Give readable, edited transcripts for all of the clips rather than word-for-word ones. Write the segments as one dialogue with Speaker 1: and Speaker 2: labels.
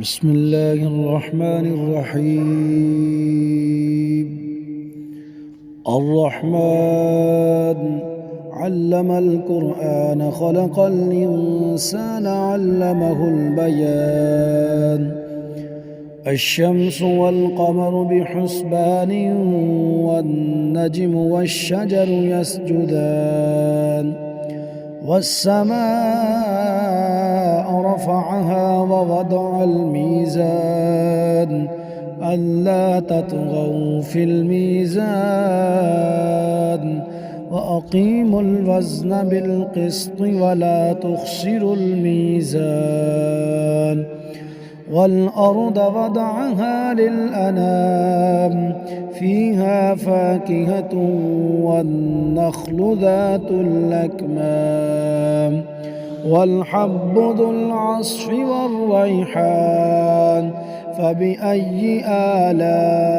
Speaker 1: بسم الله الرحمن الرحيم. الرحمن علم القرآن خلق الإنسان علمه البيان. الشمس والقمر بحسبان والنجم والشجر يسجدان والسماء رفعها ووضع الميزان ألا تطغوا في الميزان وأقيموا الوزن بالقسط ولا تخسروا الميزان. والأرض وضعها للأنام فيها فاكهة والنخل ذات الأكمام والحب ذو العصف والريحان فبأي آلاء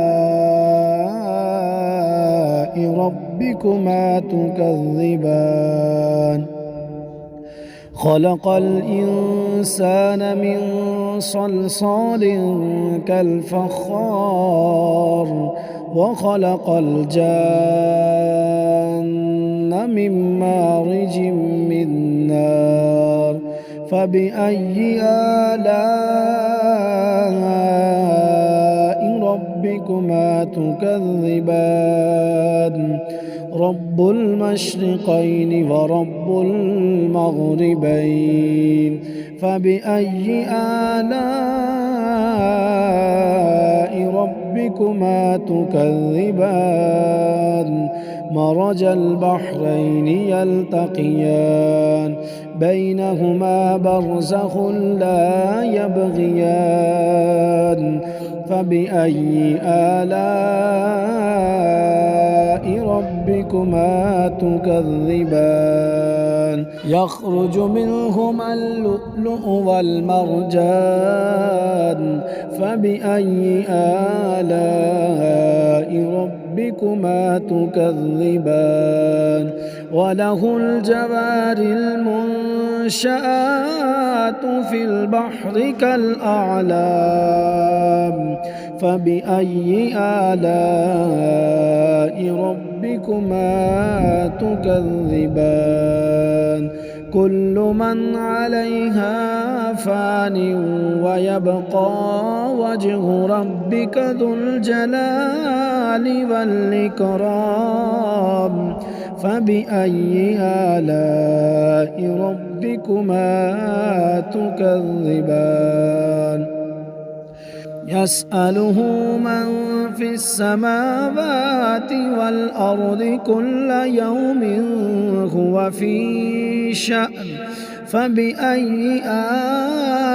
Speaker 1: ربكما تكذبان. خلق الإنسان من صلصال كالفخار وخلق الجان من مارج من نار فبأي آلاء ربكما تكذبان. رب المشرقين ورب المغربين فبأي آلاء ربكما تكذبان. مرج البحرين يلتقيان بينهما برزخ لا يبغيان فبأي آلاء ربكما تكذبان. يخرج منهما اللؤلؤ والمرجان فبأي آلاء ربكما تكذبان. وله الجوار المنشآت في البحر كالأعلام فبأي آلاء ربكما تكذبان. كل من عليها فان ويبقى وجه ربك ذو الجلال والإكرام فبأي آلاء ربكما تكذبان. يسأله من في السماوات والأرض كل يوم هو في شأن فبأي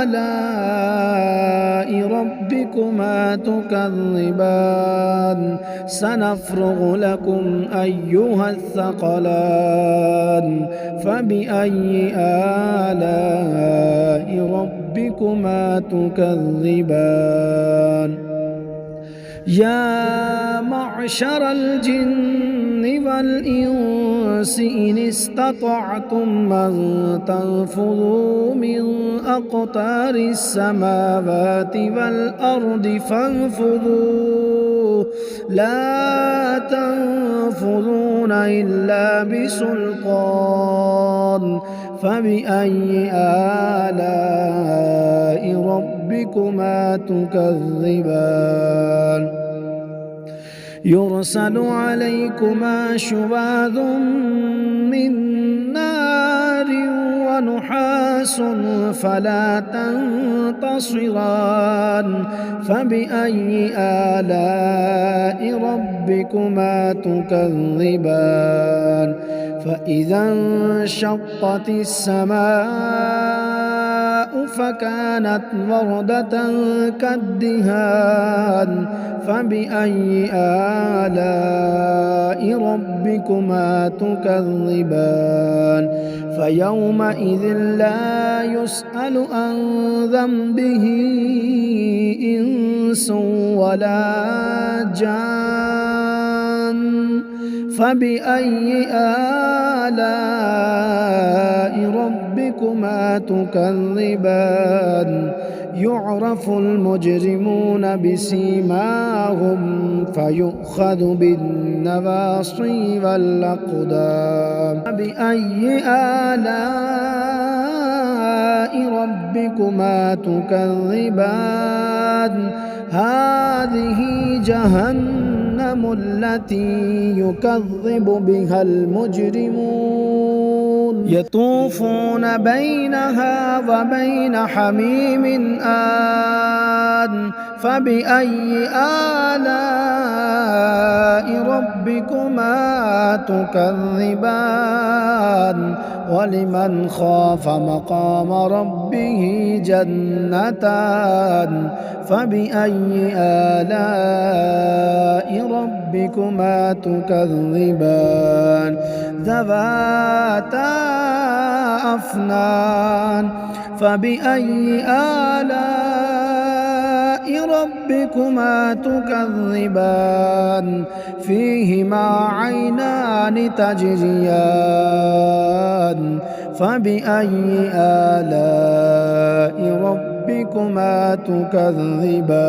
Speaker 1: آلاء ربكما تكذبان. سنفرغ لكم أيها الثقلان فبأي آلاء ربكما تكذبان. يا معشر الجن والإنس إن استطعتم أن تنفذوا من أقطار السماوات والأرض فانفذوا لا تنفذون إلا بسلطان فبأي آلاء ربكما تكذبان. يرسل عليكما شواظ من نار ونحاس فلا تنتصران فبأي آلاء ربكما تكذبان. فإذا انشقت السماء فكانت وردة كالدهان فبأي آلاء ربكما تكذبان. فيومئذ لا يسأل عن ذنبه إنس ولا جان فبأي آلاء ربكما تكذبان يعرف المجرمون بسيماهم فيؤخذ بالنواصي والأقدام فبأي آلاء ربكما تكذبان هذه جهنم التي يكذب بها المجرمون يطوفون بينها وبين حميم آن فبأي آلاء ربكما تكذبان ولمن خاف مقام ربه جنتان فبأي آلاء ربكما تكذبان ذواتا أفنان فبأي آلاء ربكما تكذبان فيهما عينان تجريان فبأي آلاء ربكما تكذبان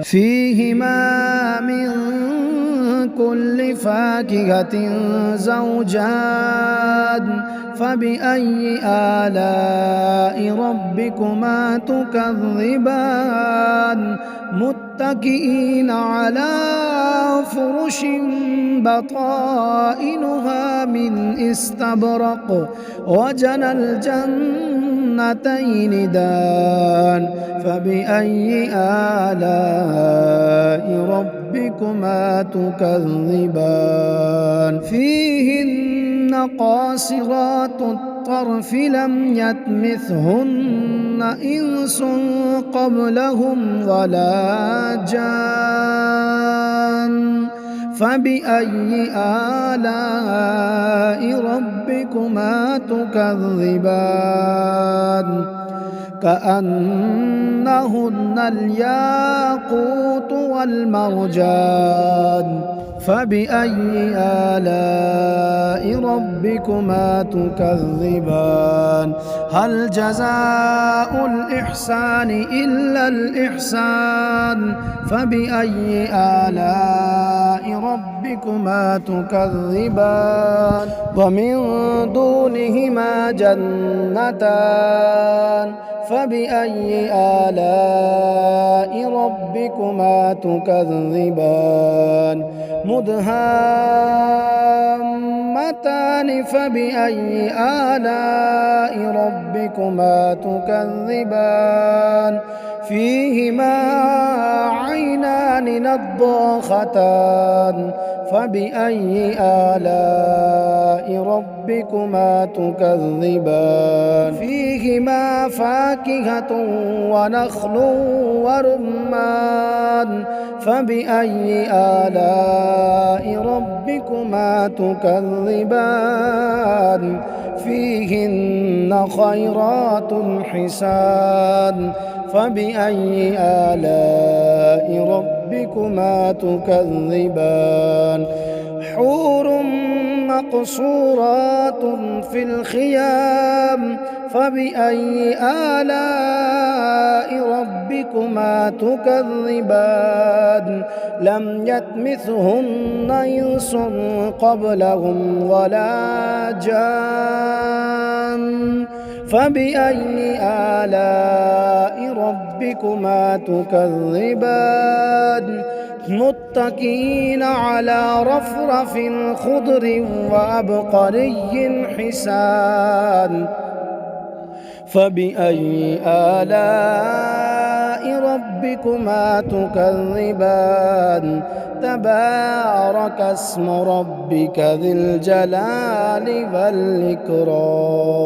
Speaker 1: فيهما من كل فاكهة زوجان فبأي آلاء ربكما تكذبان متكئين على فرش بطائنها من استبرق وجنى الجنتين دان فبأي آلاء ربكما تكذبان فيهن قاصرات الطرف لم يطمثهن إنس قبلهم ولا جان فبأي آلاء ربكما تكذبان كأنهن الياقوت والمرجان فبأي آلاء ربكما تكذبان هل جزاء الإحسان إلا الإحسان فبأي آلاء ربكما تكذبان ومن دونهما جنتان فبأي آلاء ربكما تكذبان مدهامتان فبأي آلاء ربكما تكذبان فيهما عينان نضاختان فبأي آلاء ربكما تكذبان فيهما فاكهة ونخل ورمان فبأي آلاء ربكما تكذبان فيهن خيرات حسان فبأي آلاء ربكما تكذبان حور مقصورات في الخيام فبأي آلاء ربكما تكذبان لم يطمثهن إنس قبلهم ولا جان فبأي آلاء ربكما تكذبان متكئين على رفرف خضر وعبقري حسان فبأي آلاء ربكما تكذبان تبارك اسم ربك ذي الجلال والإكرام.